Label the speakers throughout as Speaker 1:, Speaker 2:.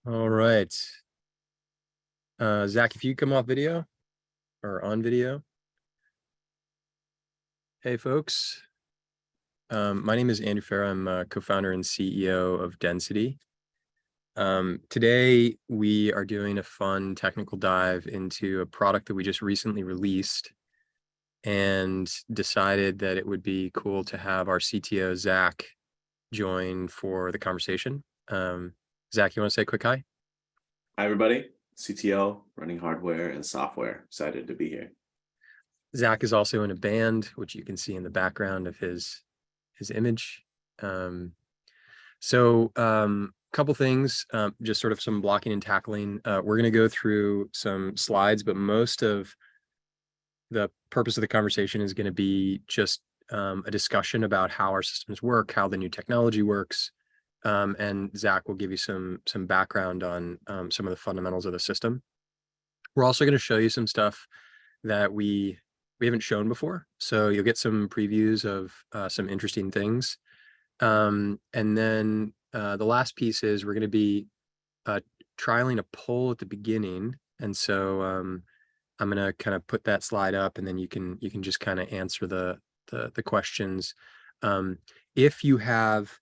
Speaker 1: All right. Zach, if you come off video or on video. Hey, folks. My name is Andrew Farah. I'm co-founder and CEO of Density. Today, we are doing a fun technical dive into a product that we just recently released and decided that it would be cool to have our CTO, Zach, join for the conversation. Zach, you want to say a quick hi?
Speaker 2: Hi, everybody. CTO, running hardware and software. Excited to be here.
Speaker 1: Zach is also in a band, which you can see in the background of his image. Couple things, just sort of some blocking and tackling. We're going to go through some slides, but most of the purpose of the conversation is going to be just a discussion about how our systems work, how the new technology works, and Zach will give you some background on some of the fundamentals of the system. We're also going to show you some stuff that we haven't shown before, so you'll get some previews of some interesting things. And then the last piece is we're going to be trialing a poll at the beginning, and so I'm going to kind of put that slide up, and then you can just kind of answer the questions. If you have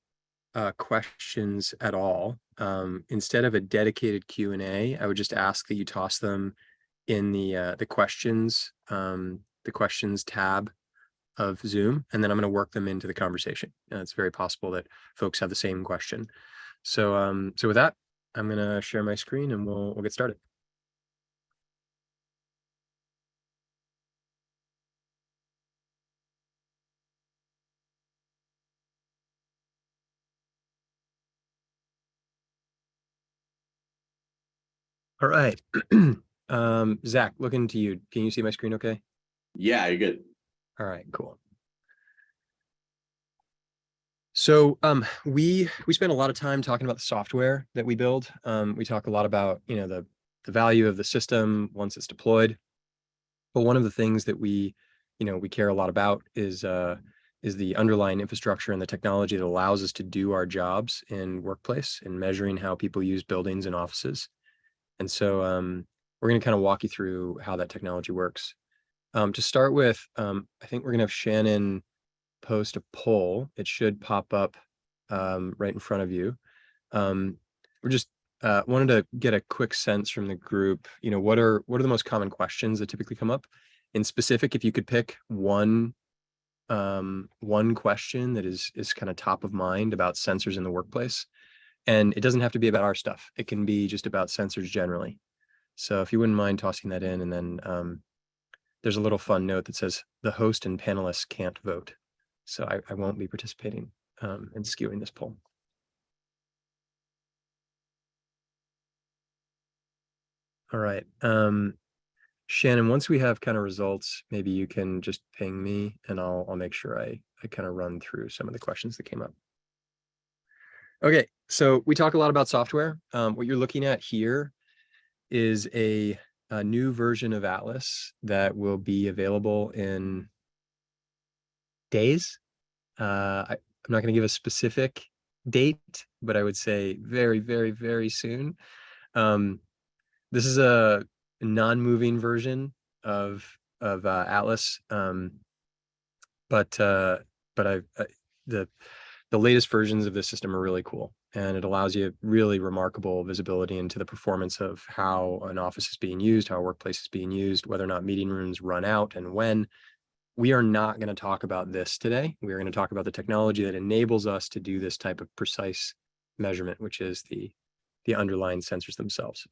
Speaker 1: questions at all, instead of a dedicated Q&A, I would just ask that you toss them in the questions tab of Zoom, and then I'm going to work them into the conversation. It's very possible that folks have the same question. So with that, I'm going to share my screen and we'll get started. All right. Zach, looking to you. Can you see my screen okay?
Speaker 2: Yeah, you're good.
Speaker 1: All right, cool. So we spend a lot of time talking about the software that we build. We talk a lot about the value of the system once it's deployed. But one of the things that we care a lot about is the underlying infrastructure and the technology that allows us to do our jobs in workplace and measuring how people use buildings and offices. And so we're going to kind of walk you through how that technology works. To start with, I think we're going to have Shannon post a poll. It should pop up right in front of you. We're just wanted to get a quick sense from the group. What are the most common questions that typically come up? In specific, if you could pick one question that is kind of top of mind about sensors in the workplace, and it doesn't have to be about our stuff. It can be just about sensors generally. So if you wouldn't mind tossing that in, and then there's a little fun note that says the host and panelists can't vote. So I won't be participating in skewing this poll. All right. Shannon, once we have kind of results, maybe you can just ping me and I'll make sure I kind of run through some of the questions that came up. Okay, so we talk a lot about software. What you're looking at here is a new version of Atlas that will be available in days. I'm not going to give a specific date, but I would say very, very, very soon. This is a non-moving version of Atlas, but the latest versions of this system are really cool, and it allows you really remarkable visibility into the performance of how an office is being used, how a workplace is being used, whether or not meeting rooms run out, and when. We are not going to talk about this today. We are going to talk about the technology that enables us to do this type of precise measurement, which is the underlying sensors themselves.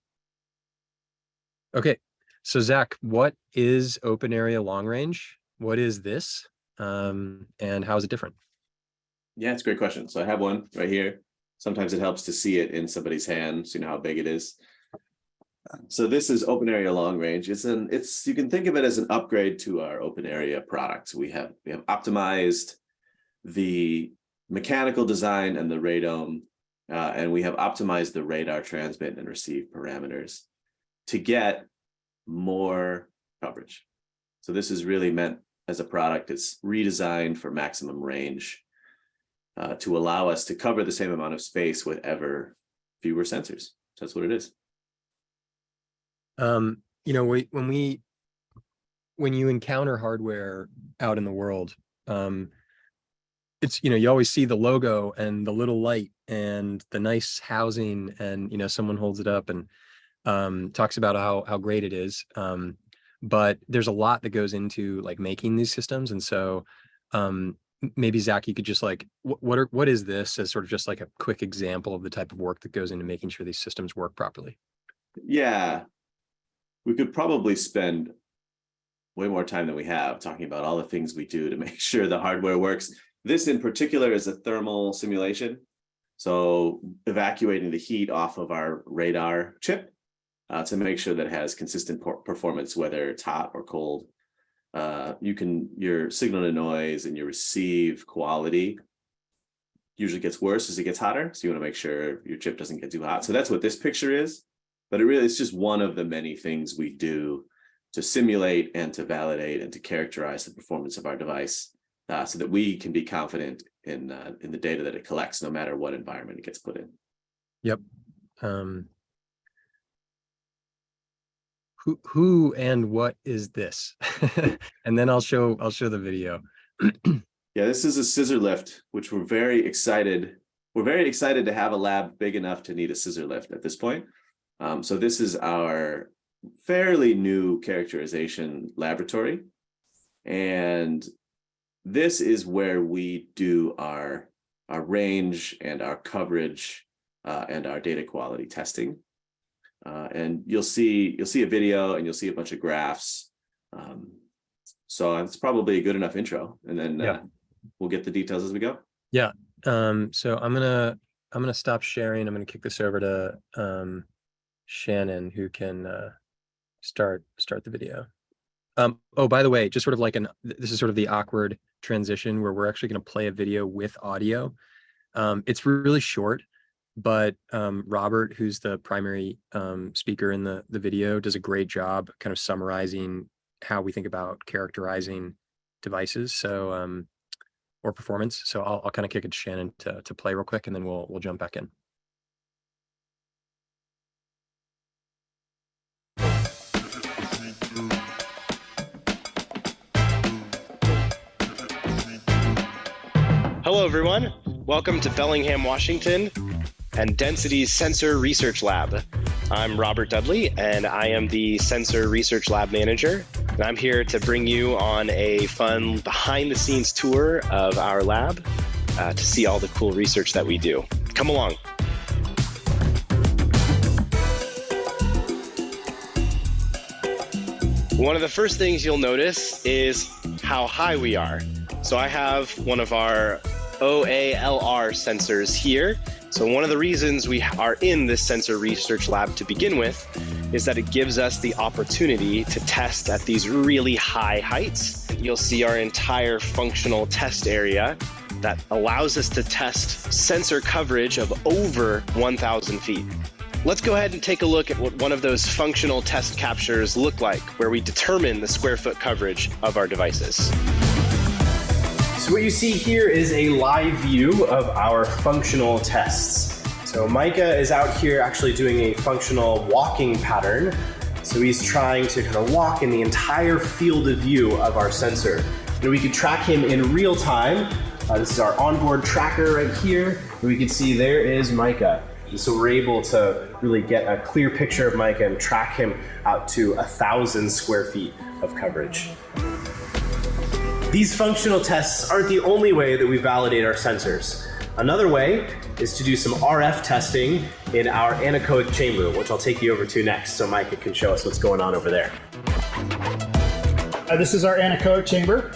Speaker 1: Okay, so Zach, what is open area long range? What is this? And how is it different?
Speaker 2: Yeah, it's a great question. So I have one right here. Sometimes it helps to see it in somebody's hand, so you know how big it is. So this is open area long range. You can think of it as an upgrade to our open area product. We have optimized the mechanical design and the radome, and we have optimized the radar transmit and receive parameters to get more coverage. So this is really meant as a product. It's redesigned for maximum range to allow us to cover the same amount of space with ever fewer sensors. That's what it is.
Speaker 1: You know, when you encounter hardware out in the world, it's, you know, you always see the logo and the little light and the nice housing, and, you know, someone holds it up and talks about how great it is. But there's a lot that goes into like making these systems. And so maybe Zach, you could just like, what is this as sort of just like a quick example of the type of work that goes into making sure these systems work properly?
Speaker 2: Yeah, we could probably spend way more time than we have talking about all the things we do to make sure the hardware works. This in particular is a thermal simulation. So evacuating the heat off of our radar chip to make sure that it has consistent performance, whether it's hot or cold. Your signal to noise and your receive quality usually gets worse as it gets hotter. So you want to make sure your chip doesn't get too hot. So that's what this picture is. But it's just one of the many things we do to simulate and to validate and to characterize the performance of our device so that we can be confident in the data that it collects, no matter what environment it gets put in.
Speaker 1: Yep. Who and what is this? And then I'll show the video.
Speaker 2: Yeah, this is a scissor lift, which we're very excited. We're very excited to have a lab big enough to need a scissor lift at this point. So this is our fairly new characterization laboratory. And this is where we do our range and our coverage and our data quality testing. And you'll see a video and you'll see a bunch of graphs. So it's probably a good enough intro, and then we'll get the details as we go.
Speaker 1: Yeah. So I'm gonna stop sharing. I'm gonna kick this over to Shannon, who can start the video. Oh, by the way, just sort of like this is sort of the awkward transition where we're actually going to play a video with audio. It's really short, but Robert, who's the primary speaker in the video, does a great job kind of summarizing how we think about characterizing devices, so or performance. So I'll kind of kick it to Shannon to play real quick, and then we'll jump back in.
Speaker 3: Hello, everyone. Welcome to Bellingham, Washington, and Density's Sensor Research Lab. I'm Robert Dudley, and I am the Sensor Research Lab Manager. And I'm here to bring you on a fun behind-the-scenes tour of our lab to see all the cool research that we do. Come along. One of the first things you'll notice is how high we are. So I have one of our OALR sensors here. So one of the reasons we are in this sensor research lab to begin with is that it gives us the opportunity to test at these really high heights. You'll see our entire functional test area that allows us to test sensor coverage of over 1,000 feet. Let's go ahead and take a look at what one of those functional test captures look like, where we determine the square foot coverage of our devices.
Speaker 4: So what you see here is a live view of our functional tests. So Micah is out here actually doing a functional walking pattern. So he's trying to kind of walk in the entire field of view of our sensor. And we can track him in real time. This is our onboard tracker right here. And we can see there is Micah. And so we're able to really get a clear picture of Micah and track him out to 1,000 square feet of coverage. These functional tests aren't the only way that we validate our sensors. Another way is to do some RF testing in our anechoic chamber, which I'll take you over to next so Micah can show us what's going on over there.
Speaker 5: This is our anechoic chamber,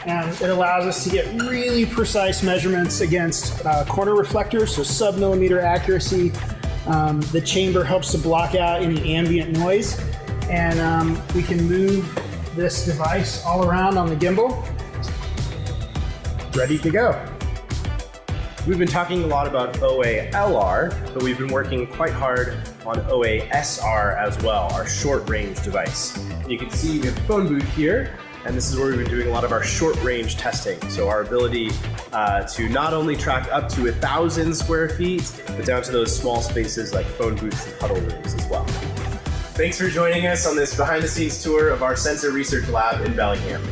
Speaker 5: and it allows us to get really precise measurements against corner reflectors, so sub-millimeter accuracy. The chamber helps to block out any ambient noise, and we can move this device all around on the gimbal. Ready to go.
Speaker 4: We've been talking a lot about OALR, but we've been working quite hard on OASR as well, our short range device. And you can see we have a phone booth here, And this is where we've been doing a lot of our short range testing. So our ability to not only track up to 1,000 square feet, but down to those small spaces like phone booths and huddle rooms as well. Thanks for joining us on this behind the scenes tour of our sensor research lab in Bellingham.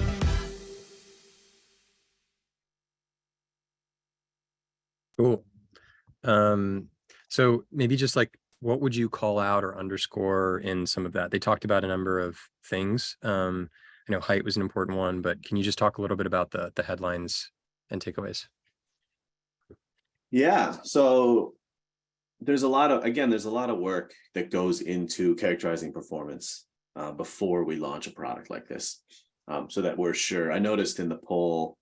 Speaker 1: Cool. So maybe just like, what would you call out or underscore in some of that? They talked about a number of things. I know height was an important one, but can you just talk a little bit about the headlines and takeaways?
Speaker 2: Yeah, so there's a lot of work that goes into characterizing performance before we launch a product like this, so that we're sure. I noticed in the poll,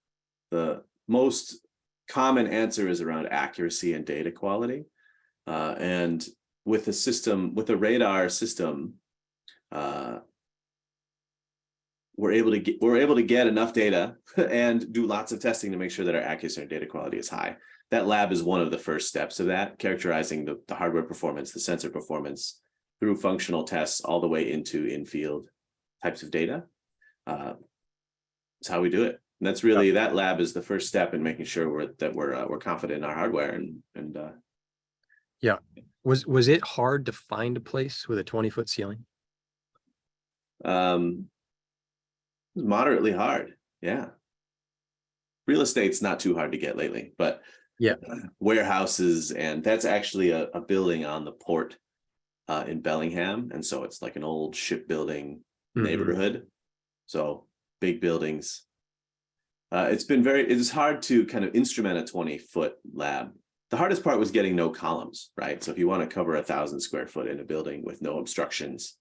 Speaker 2: the most common answer is around accuracy and data quality, and with the radar system, we're able to get enough data and do lots of testing to make sure that our accuracy and data quality is high. That lab is one of the first steps of that, characterizing the hardware performance, the sensor performance through functional tests all the way into in-field types of data. That's how we do it. And that's really, that lab is the first step in making sure we're confident in our hardware and
Speaker 1: Yeah. Was it hard to find a place with a 20-foot ceiling?
Speaker 2: Moderately hard. Yeah. Real estate's not too hard to get lately, but
Speaker 1: yeah,
Speaker 2: warehouses, and that's actually a building on the port in Bellingham. And so it's like an old shipbuilding neighborhood. So big buildings. It's hard to kind of instrument a 20-foot lab. The hardest part was getting no columns, right? So if you want to cover 1,000 square foot in a building with no obstructions,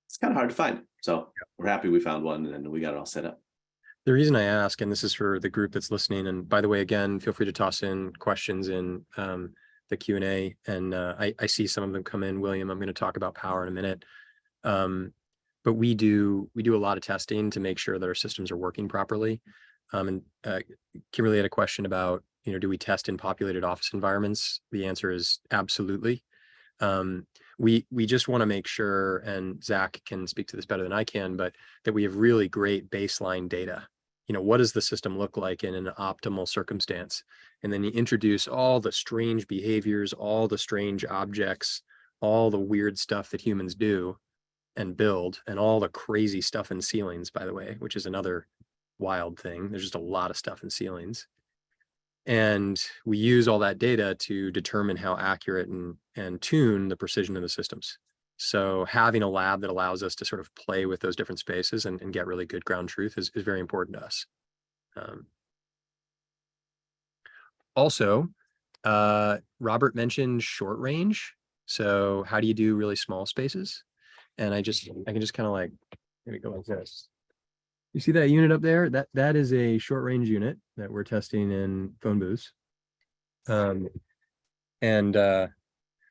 Speaker 2: it's kind of hard to find. So we're happy we found one and we got it all set up.
Speaker 1: The reason I ask, and this is for the group that's listening, and by the way, again, feel free to toss in questions in the Q&A, and I see some of them come in. William, I'm going to talk about power in a minute. But we do a lot of testing to make sure that our systems are working properly. And Kimberly had a question about, do we test in populated office environments? The answer is absolutely. We just want to make sure, and Zach can speak to this better than I can, but that we have really great baseline data. What does the system look like in an optimal circumstance? And then you introduce all the strange behaviors, all the strange objects, all the weird stuff that humans do and build, and all the crazy stuff in ceilings, by the way, which is another wild thing. There's just a lot of stuff in ceilings. And we use all that data to determine how accurate and tune the precision of the systems. So having a lab that allows us to sort of play with those different spaces and get really good ground truth is very important to us. Also, Robert mentioned short range. So how do you do really small spaces? And I can just kind of like, maybe go like this. You see that unit up there? That is a short range unit that we're testing in phone booths.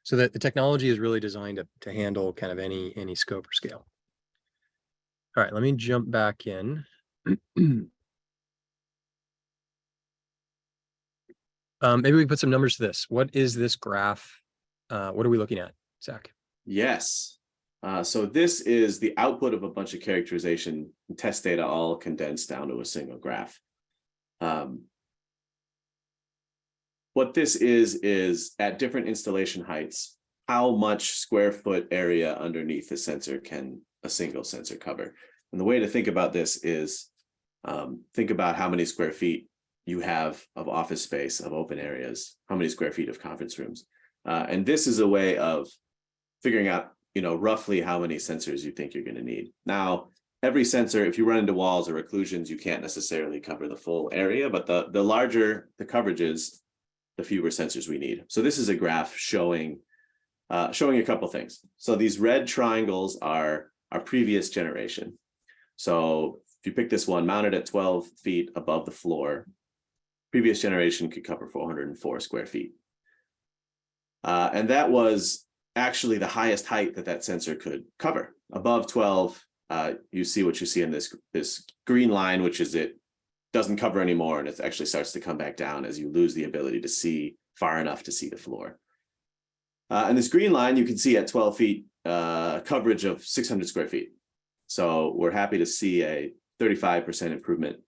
Speaker 1: So that the technology is really designed to handle kind of any scope or scale. All right, let me jump back in. Maybe we can put some numbers to this. What is this graph? What are we looking at, Zach?
Speaker 2: Yes. So this is the output of a bunch of characterization and test data all condensed down to a single graph. What this is at different installation heights, how much square foot area underneath the sensor can a single sensor cover? And the way to think about this is think about how many square feet you have of office space, of open areas, how many square feet of conference rooms. And this is a way of figuring out, roughly how many sensors you think you're going to need. Now, every sensor, if you run into walls or occlusions, you can't necessarily cover the full area, but the larger the coverage is, the fewer sensors we need. So this is a graph showing a couple things. So these red triangles are our previous generation. So if you pick this one, mounted at 12 feet above the floor, previous generation could cover 404 square feet. And that was actually the highest height that sensor could cover. Above 12, you see what you see in this green line, which is it doesn't cover anymore, and it actually starts to come back down as you lose the ability to see far enough to see the floor. And this green line, you can see at 12 feet, coverage of 600 square feet. So we're happy to see a 35% improvement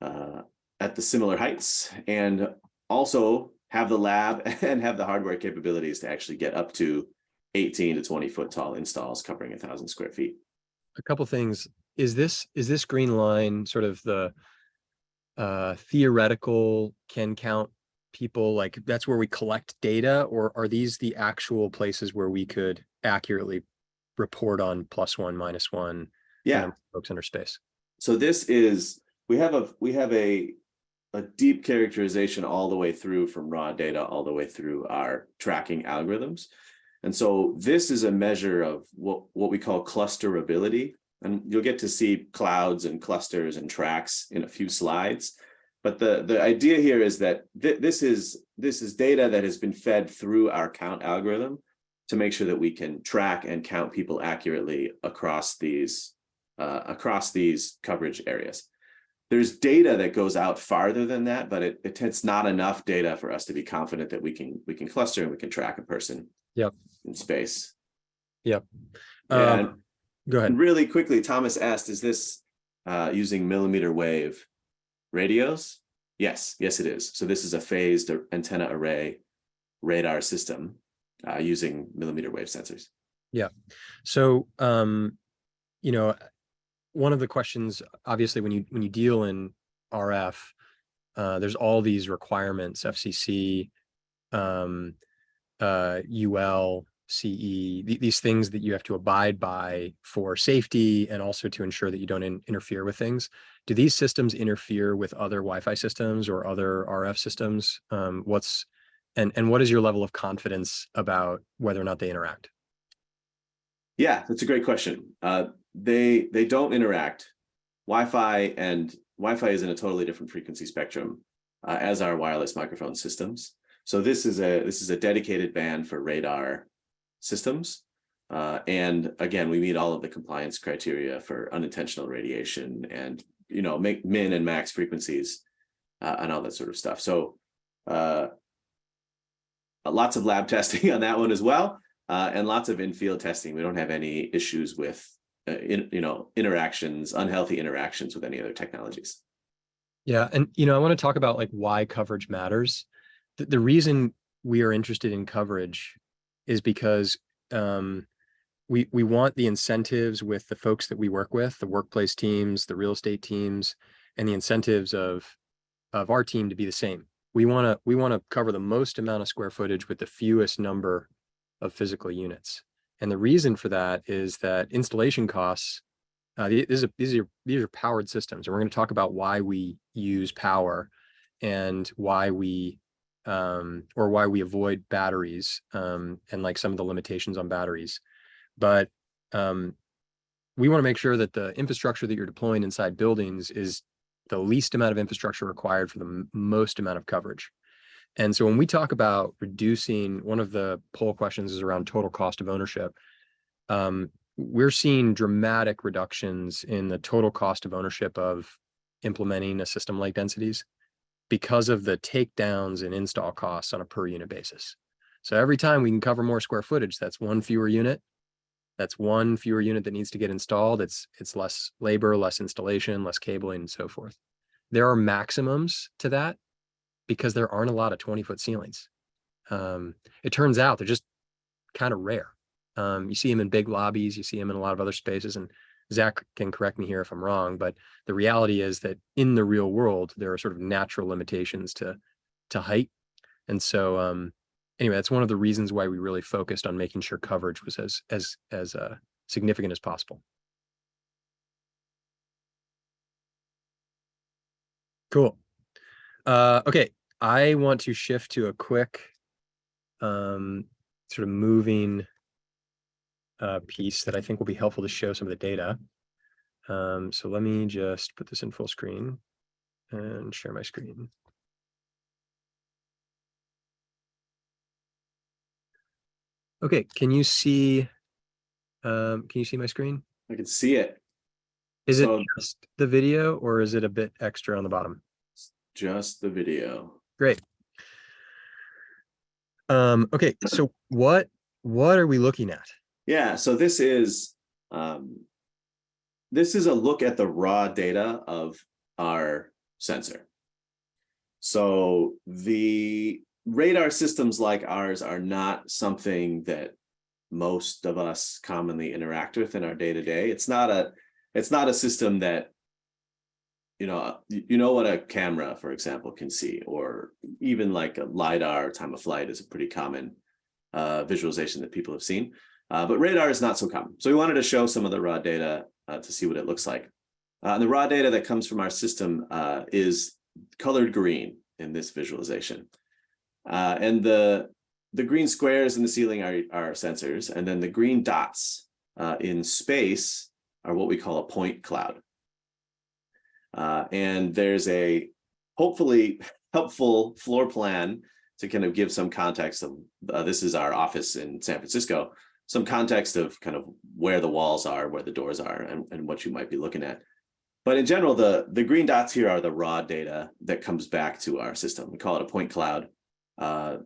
Speaker 2: at the similar heights, and also have the lab and have the hardware capabilities to actually get up to 18 to 20 foot tall installs covering 1,000 square feet.
Speaker 1: A couple things. Is this green line sort of the theoretical can count people, like that's where we collect data, or are these the actual places where we could accurately report on +1, -1
Speaker 2: Yeah.
Speaker 1: kind of folks under space?
Speaker 2: So this is, we have a deep characterization all the way through, from raw data all the way through our tracking algorithms. And so this is a measure of what we call clusterability. And you'll get to see clouds and clusters and tracks in a few slides. But the idea here is that this is data that has been fed through our count algorithm to make sure that we can track and count people accurately across these coverage areas. There's data that goes out farther than that, but it's not enough data for us to be confident that we can cluster and we can track a person.
Speaker 1: Yep.
Speaker 2: In space.
Speaker 1: Yep.
Speaker 2: And
Speaker 1: go ahead.
Speaker 2: Really quickly, Thomas asked, is this using millimeter wave radios? Yes, it is. So this is a phased antenna array radar system using millimeter wave sensors.
Speaker 1: Yeah. So, you know, one of the questions, obviously, when you deal in RF, there's all these requirements, FCC, UL, CE, these things that you have to abide by for safety and also to ensure that you don't interfere with things. Do these systems interfere with other Wi-Fi systems or other RF systems? What is your level of confidence about whether or not they interact?
Speaker 2: Yeah, that's a great question. They don't interact. Wi-Fi is in a totally different frequency spectrum as our wireless microphone systems. So this is a dedicated band for radar systems. And again, we meet all of the compliance criteria for unintentional radiation and, make min and max frequencies and all that sort of stuff. So lots of lab testing on that one as well. And lots of in-field testing. We don't have any issues with, unhealthy interactions with any other technologies. Yeah.
Speaker 1: And, I want to talk about like why coverage matters. The reason we are interested in coverage is because we want the incentives with the folks that we work with, the workplace teams, the real estate teams, and the incentives of our team to be the same. We want to cover the most amount of square footage with the fewest number of physical units. And the reason for that is that installation costs, these are powered systems. And we're going to talk about why we use power and why we avoid batteries and like some of the limitations on batteries. But we want to make sure that the infrastructure that you're deploying inside buildings is the least amount of infrastructure required for the most amount of coverage. And so when we talk about reducing, one of the poll questions is around total cost of ownership. We're seeing dramatic reductions in the total cost of ownership of implementing a system like densities because of the takedowns and install costs on a per unit basis. So every time we can cover more square footage, that's one fewer unit. That's one fewer unit that needs to get installed. It's less labor, less installation, less cabling, and so forth. There are maximums to that because there aren't a lot of 20-foot ceilings. It turns out they're just kind of rare. You see them in big lobbies, you see them in a lot of other spaces, and Zach can correct me here if I'm wrong, but the reality is that in the real world, there are sort of natural limitations to height. And so anyway, that's one of the reasons why we really focused on making sure coverage was as significant as possible. Cool. Okay, I want to shift to a quick sort of moving piece that I think will be helpful to show some of the data. So let me just put this in full screen and share my screen. Okay, can you see my screen?
Speaker 2: I can see it.
Speaker 1: Is it just the video or is it a bit extra on the bottom?
Speaker 2: Just the video.
Speaker 1: Great. Okay, so what are we looking at?
Speaker 2: Yeah, so this is this is a look at the raw data of our sensor. So the radar systems like ours are not something that most of us commonly interact with in our day-to-day. It's not a system that, you know what a camera, for example, can see, or even like a LiDAR time of flight is a pretty common visualization that people have seen. But radar is not so common. So we wanted to show some of the raw data to see what it looks like. And the raw data that comes from our system is colored green in this visualization. And the green squares in the ceiling are sensors, and then the green dots in space are what we call a point cloud. And there's a hopefully helpful floor plan to kind of give some context of this is our office in San Francisco, some context of kind of where the walls are, where the doors are, and what you might be looking at. But in general, the green dots here are the raw data that comes back to our system. We call it a point cloud.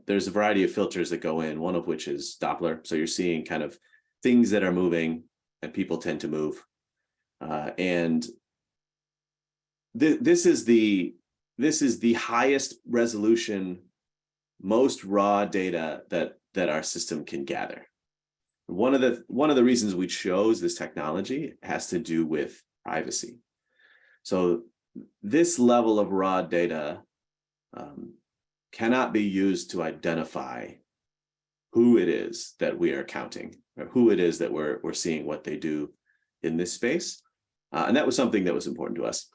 Speaker 2: There's a variety of filters that go in, one of which is Doppler. So you're seeing kind of things that are moving, and people tend to move. And this is the highest resolution, most raw data that our system can gather. One of the reasons we chose this technology has to do with privacy. So this level of raw data cannot be used to identify who it is that we are counting, or who it is that we're seeing what they do in this space. And that was something that was important to us.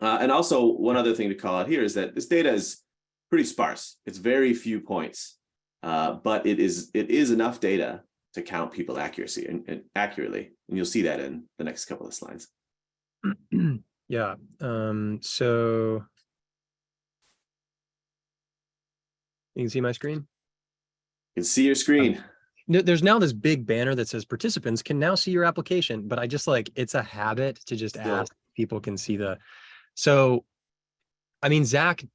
Speaker 2: And also, one other thing to call out here is that this data is pretty sparse. It's very few points, but it is enough data to count people accurately, and you'll see that in the next couple of slides.
Speaker 1: Yeah. So you can see my screen.
Speaker 2: You can see your screen.
Speaker 1: There's now this big banner that says participants can now see your application, but I just it's a habit to just ask if people can see so, I mean, Zach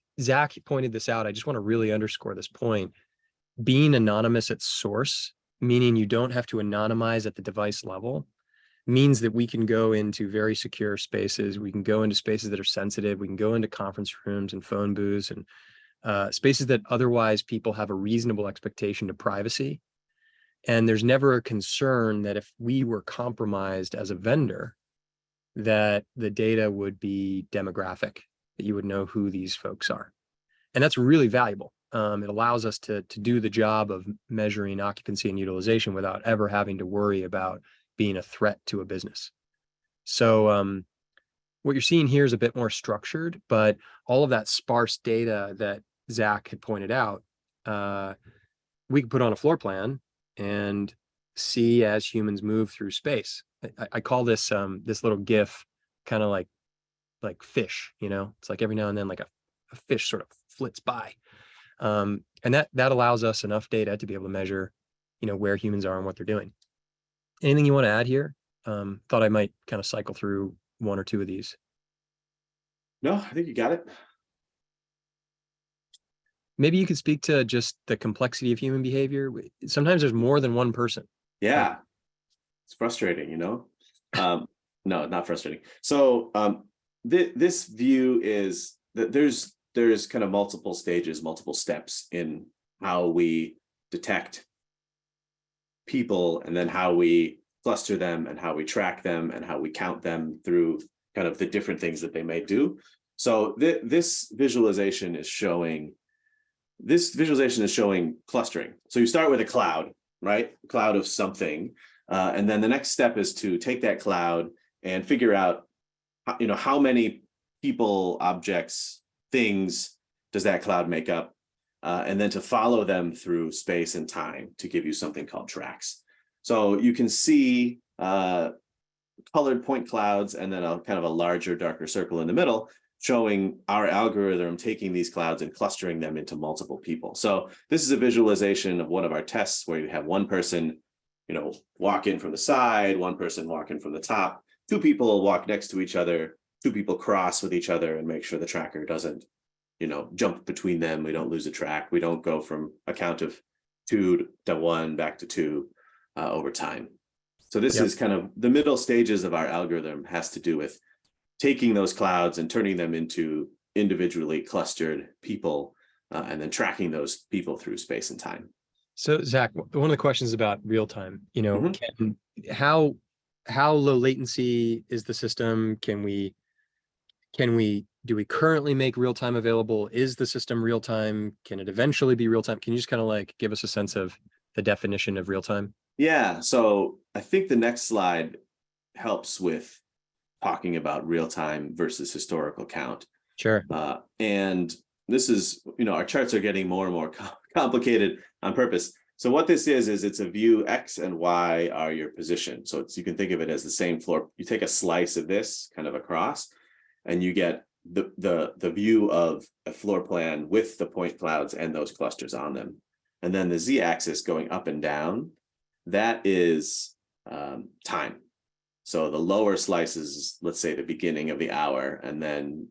Speaker 1: pointed this out. I just want to really underscore this point. Being anonymous at source, meaning you don't have to anonymize at the device level, means that we can go into very secure spaces. We can go into spaces that are sensitive. We can go into conference rooms and phone booths and spaces that otherwise people have a reasonable expectation of privacy. And there's never a concern that if we were compromised as a vendor, that the data would be demographic, that you would know who these folks are. And that's really valuable. It allows us to do the job of measuring occupancy and utilization without ever having to worry about being a threat to a business. So what you're seeing here is a bit more structured, but all of that sparse data that Zach had pointed out, we could put on a floor plan and see as humans move through space. I call this this little GIF kind of like fish, it's like every now and then like a fish sort of flits by. And that allows us enough data to be able to measure, where humans are and what they're doing. Anything you want to add here? Thought I might kind of cycle through one or two of these.
Speaker 2: No, I think you got it.
Speaker 1: Maybe you could speak to just the complexity of human behavior. Sometimes there's more than one person.
Speaker 2: Yeah. It's frustrating, No, not frustrating. So this view is that there's kind of multiple stages, multiple steps in how we detect people, and then how we cluster them, and how we track them, and how we count them through kind of the different things that they may do. So this visualization is showing clustering. So you start with a cloud, right? A cloud of something. And then the next step is to take that cloud and figure out, how many people, objects, things does that cloud make up? And then to follow them through space and time to give you something called tracks. So you can see colored point clouds and then a kind of a larger, darker circle in the middle, showing our algorithm taking these clouds and clustering them into multiple people. So this is a visualization of one of our tests where you have one person, walk in from the side, one person walk in from the top, two people walk next to each other, two people cross with each other and make sure the tracker doesn't, jump between them. We don't lose a track. We don't go from a count of 2 to 1 back to 2 over time. So this
Speaker 1: Yep.
Speaker 2: is kind of the middle stages of our algorithm, has to do with taking those clouds and turning them into individually clustered people, and then tracking those people through space and time.
Speaker 1: So Zach, one of the questions about real time,
Speaker 2: Mhm.
Speaker 1: how low latency is the system? Do we currently make real time available? Is the system real time? Can it eventually be real time? Can you just kind of like give us a sense of the definition of real time?
Speaker 2: Yeah, so I think the next slide helps with talking about real time versus historical count.
Speaker 1: Sure.
Speaker 2: And this is, our charts are getting more and more complicated on purpose. So what this is it's a view X and Y are your position. So you can think of it as the same floor. You take a slice of this kind of across, and you get the view of a floor plan with the point clouds and those clusters on them. And then the Z-axis going up and down, that is time. So the lower slice is, let's say, the beginning of the hour, and then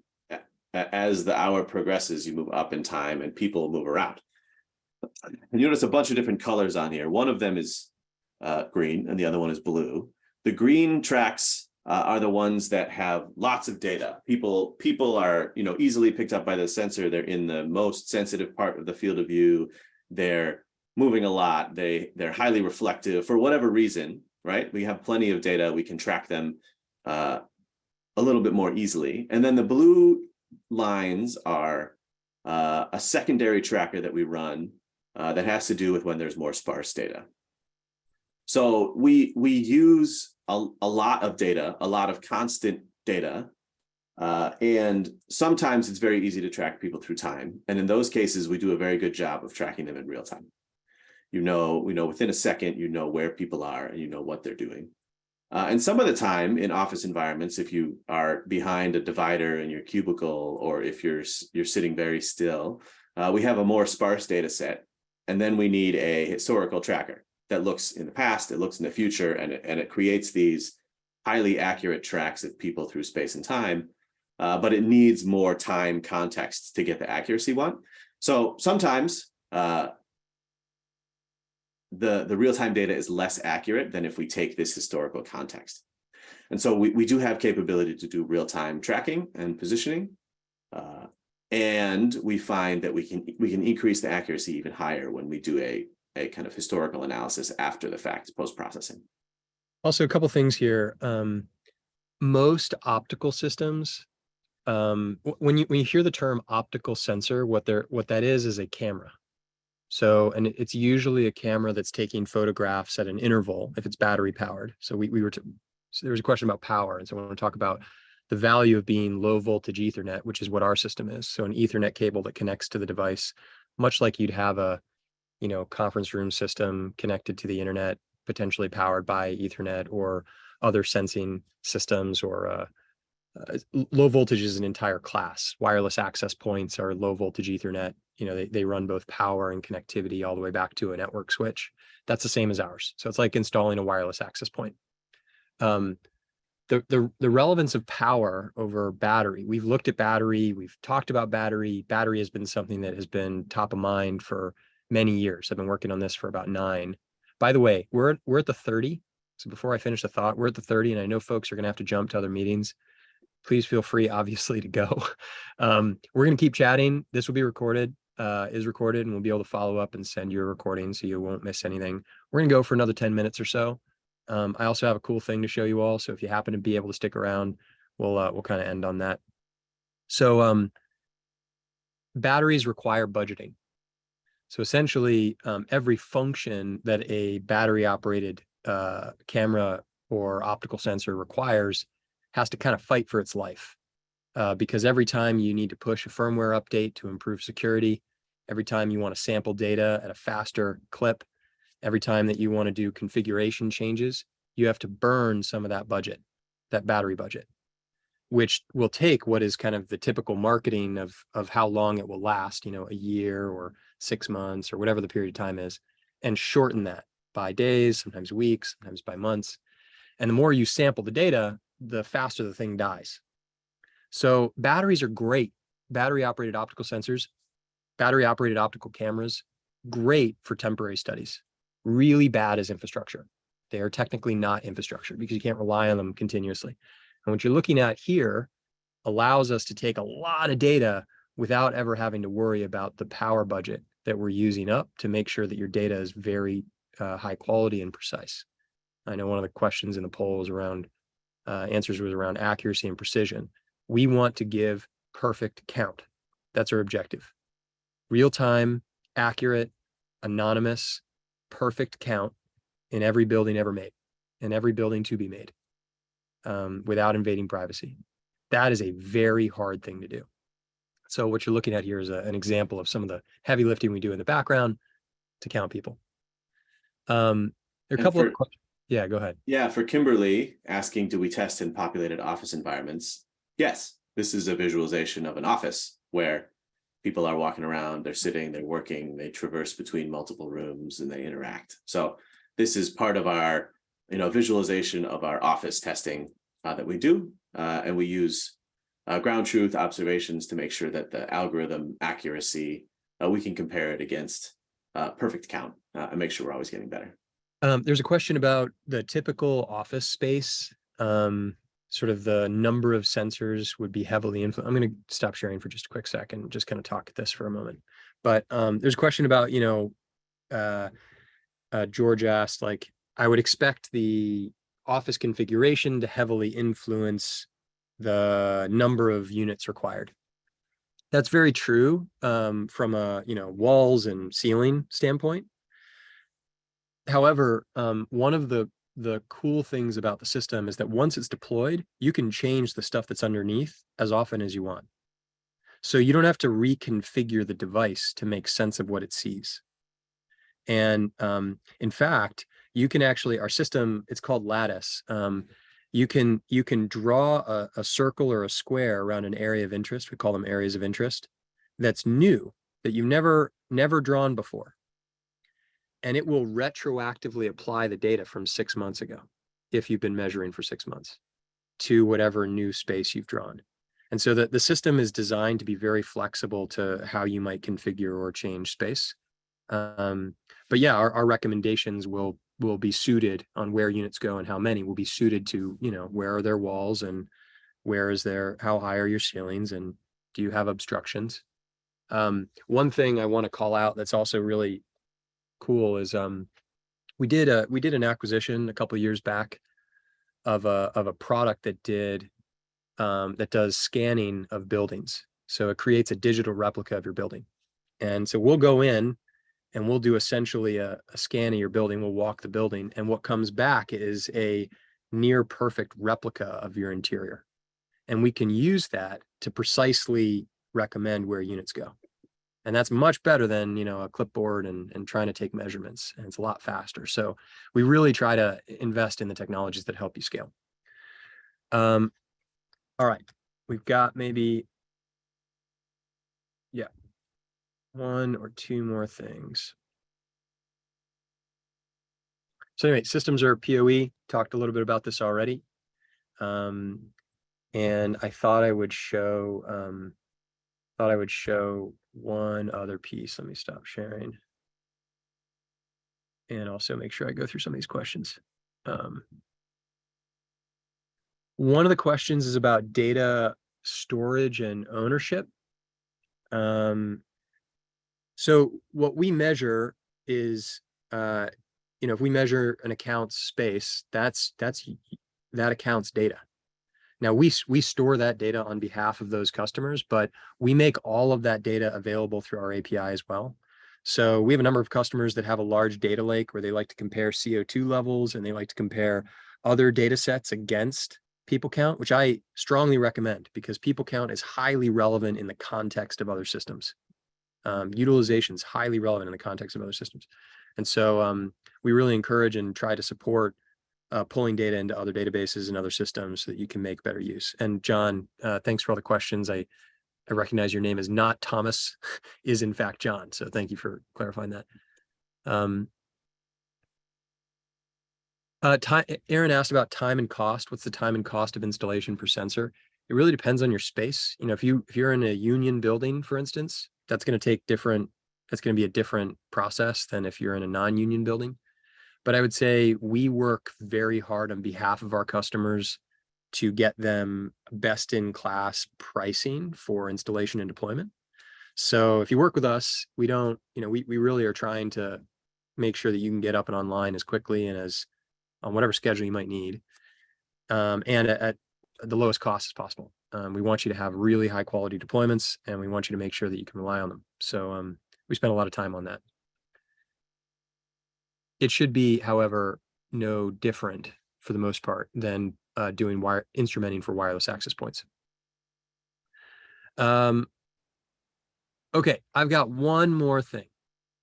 Speaker 2: as the hour progresses, you move up in time and people move around. And you notice a bunch of different colors on here. One of them is green and the other one is blue. The green tracks are the ones that have lots of data. People are, easily picked up by the sensor. They're in the most sensitive part of the field of view. They're moving a lot. They're highly reflective for whatever reason, right? We have plenty of data. We can track them a little bit more easily. And then the blue lines are a secondary tracker that we run that has to do with when there's more sparse data. So we use a lot of data, a lot of constant data, and sometimes it's very easy to track people through time. And in those cases, we do a very good job of tracking them in real time. Within a second, where people are and what they're doing. And some of the time in office environments, if you are behind a divider in your cubicle, or if you're sitting very still, we have a more sparse data set. And then we need a historical tracker that looks in the past, it looks in the future, and it creates these highly accurate tracks of people through space and time. But it needs more time context to get the accuracy one. So sometimes the real-time data is less accurate than if we take this historical context. And so we do have capability to do real-time tracking and positioning. And we find that we can increase the accuracy even higher when we do a kind of historical analysis after the fact, post-processing.
Speaker 1: Also, a couple things here. Most optical systems, when you hear the term optical sensor, what that is a camera. So, and it's usually a camera that's taking photographs at an interval if it's battery powered. So so there was a question about power. And so I want to talk about the value of being low voltage Ethernet, which is what our system is. So an Ethernet cable that connects to the device, much like you'd have a, conference room system connected to the internet, potentially powered by Ethernet or other sensing systems, or low voltage is an entire class. Wireless access points are low voltage Ethernet. They run both power and connectivity all the way back to a network switch. That's the same as ours. So it's like installing a wireless access point. The relevance of power over battery. We've looked at battery. We've talked about battery. Battery has been something that has been top of mind for many years. I've been working on this for about 9. By the way, we're at the 30. So before I finish the thought, we're at the 30, and I know folks are going to have to jump to other meetings. Please feel free, obviously, to go. We're going to keep chatting. This will be recorded, and we'll be able to follow up and send you a recording so you won't miss anything. We're going to go for another 10 minutes or so. I also have a cool thing to show you all. So if you happen to be able to stick around, we'll kind of end on that. So batteries require budgeting. So essentially, every function that a battery operated camera or optical sensor requires has to kind of fight for its life, because every time you need to push a firmware update to improve security, every time you want to sample data at a faster clip, every time that you want to do configuration changes, you have to burn some of that budget, that battery budget, which will take what is kind of the typical marketing of how long it will last, a year or 6 months or whatever the period of time is, and shorten that by days, sometimes weeks, sometimes by months. And the more you sample the data, the faster the thing dies. So batteries are great. Battery operated optical sensors, battery operated optical cameras, great for temporary studies. Really bad as infrastructure. They are technically not infrastructure because you can't rely on them continuously. And what you're looking at here allows us to take a lot of data without ever having to worry about the power budget that we're using up to make sure that your data is very high quality and precise. I know one of the questions in the poll was around, answers was around accuracy and precision. We want to give perfect count. That's our objective. Real-time, accurate, anonymous, perfect count in every building ever made, in every building to be made, without invading privacy. That is a very hard thing to do. So what you're looking at here is an example of some of the heavy lifting we do in the background to count people. There are a couple of questions. Yeah, go ahead.
Speaker 2: Yeah, for Kimberly asking, do we test in populated office environments? Yes, this is a visualization of an office where people are walking around, they're sitting, they're working, they traverse between multiple rooms and they interact. So this is part of our, visualization of our office testing that we do. And we use ground truth observations to make sure that the algorithm accuracy, we can compare it against perfect count and make sure we're always getting better.
Speaker 1: There's a question about the typical office space. Sort of the number of sensors would be heavily influenced. I'm going to stop sharing for just a quick second and just kind of talk this for a moment. But there's a question about, George asked, like, I would expect the office configuration to heavily influence the number of units required. That's very true from a, walls and ceiling standpoint. However, one of the cool things about the system is that once it's deployed, you can change the stuff that's underneath as often as you want. So you don't have to reconfigure the device to make sense of what it sees. And in fact, you can actually, our system, it's called Lattice. You can draw a circle or a square around an area of interest. We call them areas of interest. That's new, that you've never drawn before. And it will retroactively apply the data from 6 months ago, if you've been measuring for 6 months, to whatever new space you've drawn. And so the system is designed to be very flexible to how you might configure or change space. But yeah, our recommendations will be suited on where units go and how many will be suited to, where are their walls and how high are your ceilings and do you have obstructions? One thing I want to call out that's also really cool is we did an acquisition a couple of years back of a product that does scanning of buildings. So it creates a digital replica of your building. And so we'll go in and we'll do essentially a scan of your building. We'll walk the building, and what comes back is a near perfect replica of your interior. And we can use that to precisely recommend where units go. And that's much better than, a clipboard and trying to take measurements. And it's a lot faster. So we really try to invest in the technologies that help you scale. All right. We've got maybe, one or two more things. So anyway, systems are PoE. Talked a little bit about this already. And I thought I would show, one other piece. Let me stop sharing. And also make sure I go through some of these questions. One of the questions is about data storage and ownership. So what we measure is, if we measure an account's space, that's that account's data. Now we store that data on behalf of those customers, but we make all of that data available through our API as well. So we have a number of customers that have a large data lake where they like to compare CO2 levels and they like to compare other data sets against people count, which I strongly recommend because people count is highly relevant in the context of other systems. Utilization is highly relevant in the context of other systems. And so we really encourage and try to support pulling data into other databases and other systems so that you can make better use. And John, thanks for all the questions. I recognize your name is not Thomas, is in fact John. So thank you for clarifying that. Aaron asked about time and cost. What's the time and cost of installation per sensor? It really depends on your space. If you're in a union building, for instance, that's going to be a different process than if you're in a non-union building. But I would say we work very hard on behalf of our customers to get them best in class pricing for installation and deployment. So if you work with us, we don't, we really are trying to make sure that you can get up and online as quickly and as on whatever schedule you might need, and at the lowest cost as possible. We want you to have really high quality deployments, and we want you to make sure that you can rely on them. So we spend a lot of time on that. It should be, however, no different for the most part than doing instrumenting for wireless access points. Okay, I've got one more thing,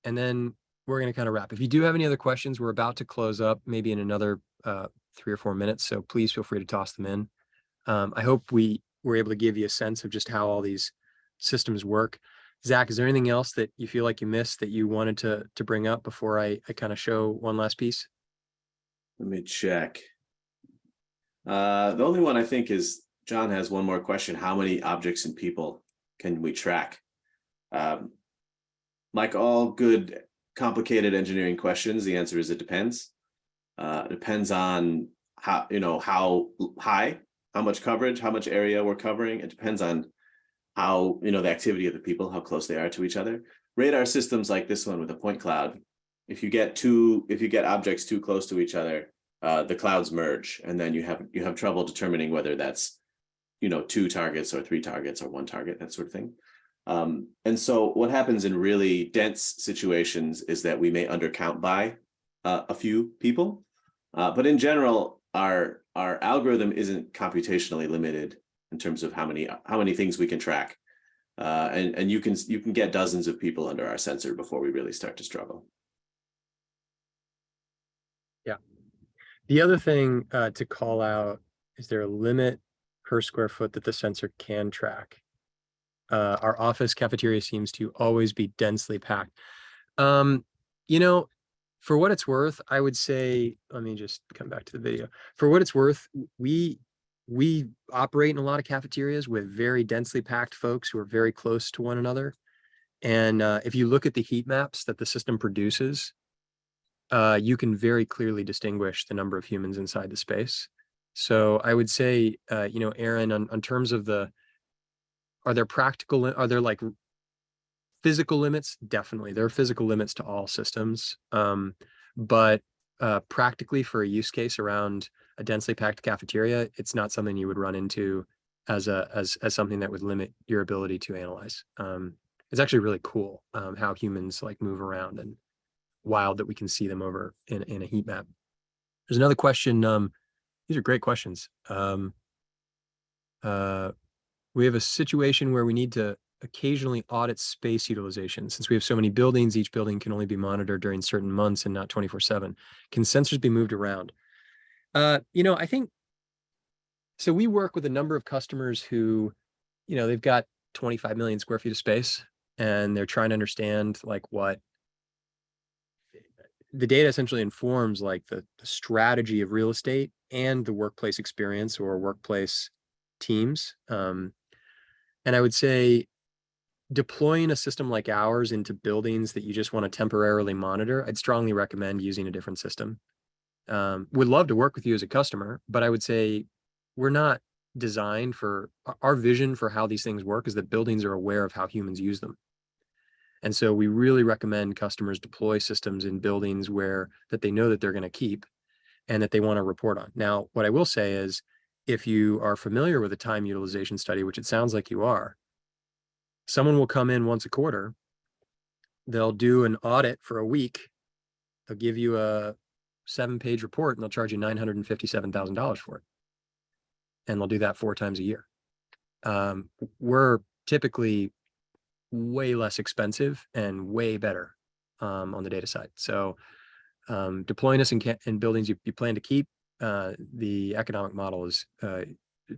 Speaker 1: and then we're going to kind of wrap. If you do have any other questions, we're about to close up maybe in another 3 or 4 minutes, so please feel free to toss them in. I hope we were able to give you a sense of just how all these systems work. Zach, is there anything else that you feel like you missed that you wanted to bring up before I kind of show one last piece?
Speaker 2: Let me check. The only one I think is John has one more question. How many objects and people can we track? Like all good, complicated engineering questions, the answer is it depends. It depends on how high, how much coverage, how much area we're covering. It depends on how, the activity of the people, how close they are to each other. Radar systems like this one with a point cloud, if you get objects too close to each other, the clouds merge, and then you have trouble determining whether that's 2 targets or 3 targets or 1 target, that sort of thing. And so what happens in really dense situations is that we may undercount by a few people, but in general, our algorithm isn't computationally limited in terms of how many things we can track, and you can get dozens of people under our sensor before we really start to struggle.
Speaker 1: Yeah. The other thing to call out is there a limit per square foot that the sensor can track? Our office cafeteria seems to always be densely packed. For what it's worth, I would say, let me just come back to the video. For what it's worth, we operate in a lot of cafeterias with very densely packed folks who are very close to one another. And if you look at the heat maps that the system produces, you can very clearly distinguish the number of humans inside the space. So I would say, Aaron, on terms of are there like physical limits? Definitely. There are physical limits to all systems. But practically for a use case around a densely packed cafeteria, it's not something you would run into as something that would limit your ability to analyze. It's actually really cool how humans like move around, and wild that we can see them over in a heat map. There's another question. These are great questions. We have a situation where we need to occasionally audit space utilization. Since we have so many buildings, each building can only be monitored during certain months and not 24/7. Can sensors be moved around? I think, so we work with a number of customers who, they've got 25 million square feet of space, and they're trying to understand like what the data essentially informs, like the strategy of real estate and the workplace experience or workplace teams. And I would say deploying a system like ours into buildings that you just want to temporarily monitor, I'd strongly recommend using a different system. Would love to work with you as a customer, but I would say we're not designed for, our vision for how these things work is that buildings are aware of how humans use them. And so we really recommend customers deploy systems in buildings that they know that they're going to keep and that they want to report on. Now, what I will say is, if you are familiar with a time utilization study, which it sounds like you are, someone will come in once a quarter, they'll do an audit for a week, they'll give you a 7-page report, and they'll charge you $957,000 for it. And they'll do that 4 times a year. We're typically way less expensive and way better on the data side. So deploying us in buildings you plan to keep, the economic model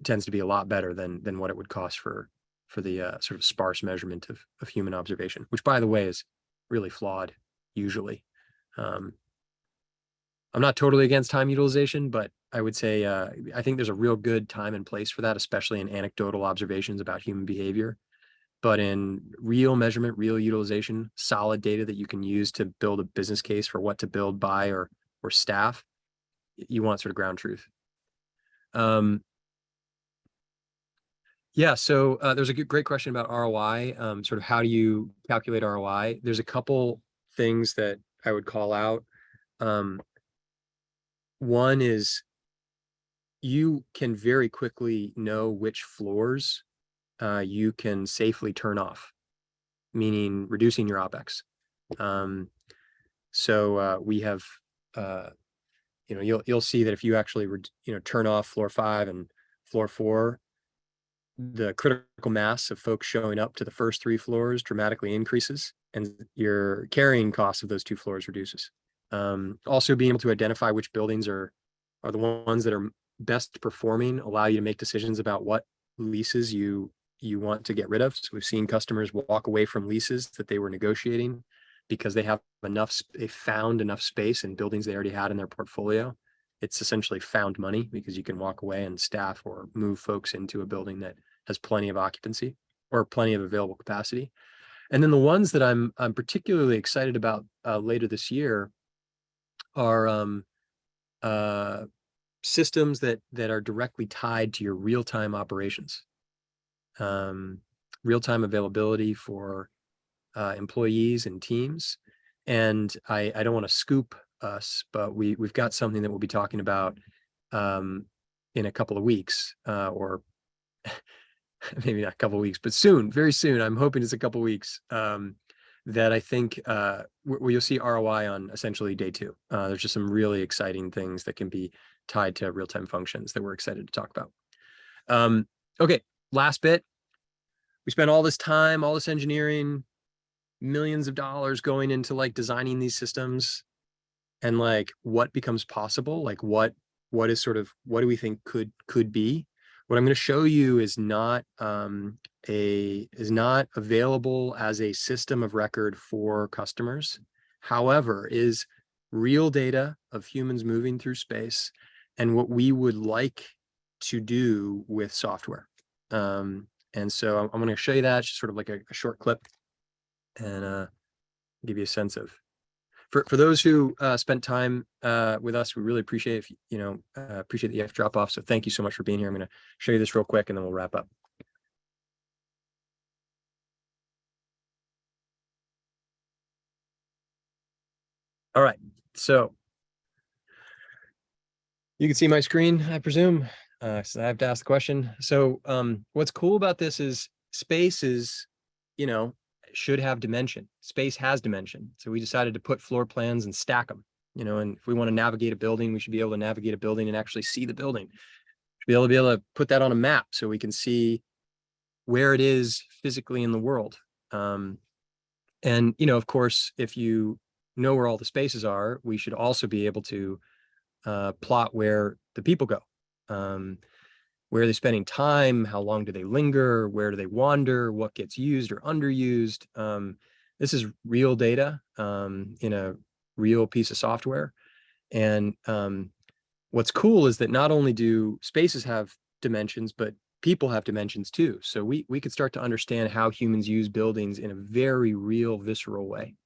Speaker 1: tends to be a lot better than what it would cost for the sort of sparse measurement of human observation, which, by the way, is really flawed usually. I'm not totally against time utilization, but I would say I think there's a real good time and place for that, especially in anecdotal observations about human behavior. But in real measurement, real utilization, solid data that you can use to build a business case for what to build, buy, or or staff. You want sort of ground truth. Yeah, so there's a great question about ROI. Sort of how do you calculate ROI? There's a couple things that I would call out. One is you can very quickly know which floors you can safely turn off, meaning reducing your OpEx. So we have, you'll see that if you actually turn off floor 5 and floor 4, the critical mass of folks showing up to the first 3 floors dramatically increases, and your carrying cost of those 2 floors reduces. Also, being able to identify which buildings are the ones that are best performing allow you to make decisions about what leases you want to get rid of. So we've seen customers walk away from leases that they were negotiating because they found enough space in buildings they already had in their portfolio. It's essentially found money because you can walk away and staff or move folks into a building that has plenty of occupancy or plenty of available capacity. And then the ones that I'm particularly excited about later this year are systems that are directly tied to your real-time operations. Real-time availability for employees and teams. And I don't want to scoop us, but we've got something that we'll be talking about in a couple of weeks, or maybe not a couple of weeks, but soon, very soon. I'm hoping it's a couple of weeks, that I think where you'll see ROI on essentially day 2. There's just some really exciting things that can be tied to real-time functions that we're excited to talk about. Okay, last bit. We spent all this time, all this engineering, millions of dollars going into like designing these systems, and like what becomes possible, like what do we think could be. What I'm going to show you is not available as a system of record for customers. However, is real data of humans moving through space and what we would like to do with software. And so I'm going to show you that. It's just sort of like a short clip, and give you a sense of. For those who spent time with us, we really appreciate appreciate the extra drop off. So thank you so much for being here. I'm going to show you this real quick, and then we'll wrap up. All right, so you can see my screen, I presume. So I have to ask the question. So what's cool about this is space is, should have dimension. Space has dimension. So we decided to put floor plans and stack them, and if we want to navigate a building, we should be able to navigate a building and actually see the building. Should be able to put that on a map so we can see where it is physically in the world. And, of course, if you know where all the spaces are, we should also be able to plot where the people go. Where are they spending time? How long do they linger? Where do they wander? What gets used or underused? This is real data in a real piece of software. And what's cool is that not only do spaces have dimensions, but people have dimensions too. So we could start to understand how humans use buildings in a very real, visceral way.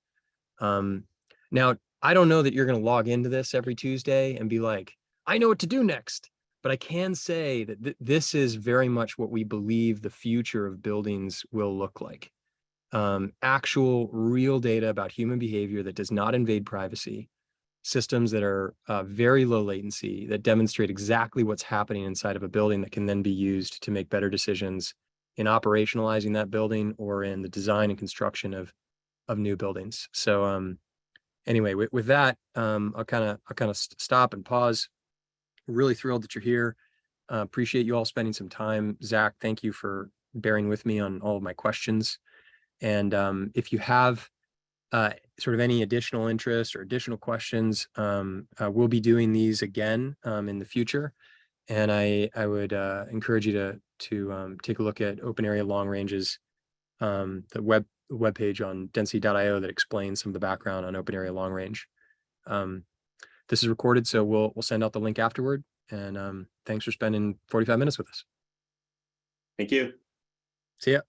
Speaker 1: Now, I don't know that you're going to log into this every Tuesday and be like, I know what to do next. But I can say that this is very much what we believe the future of buildings will look like. Actual real data about human behavior that does not invade privacy, systems that are very low latency, that demonstrate exactly what's happening inside of a building that can then be used to make better decisions in operationalizing that building or in the design and construction of new buildings. So anyway, with that, I'll kind of stop and pause. Really thrilled that you're here. Appreciate you all spending some time. Zach, thank you for bearing with me on all of my questions. And if you have sort of any additional interest or additional questions, we'll be doing these again in the future. And I would encourage you to take a look at Open Area Long Ranges, the webpage on density.io that explains some of the background on Open Area Long Range. This is recorded, so we'll send out the link afterward. And thanks for spending 45 minutes with us.
Speaker 2: Thank you.
Speaker 1: See ya.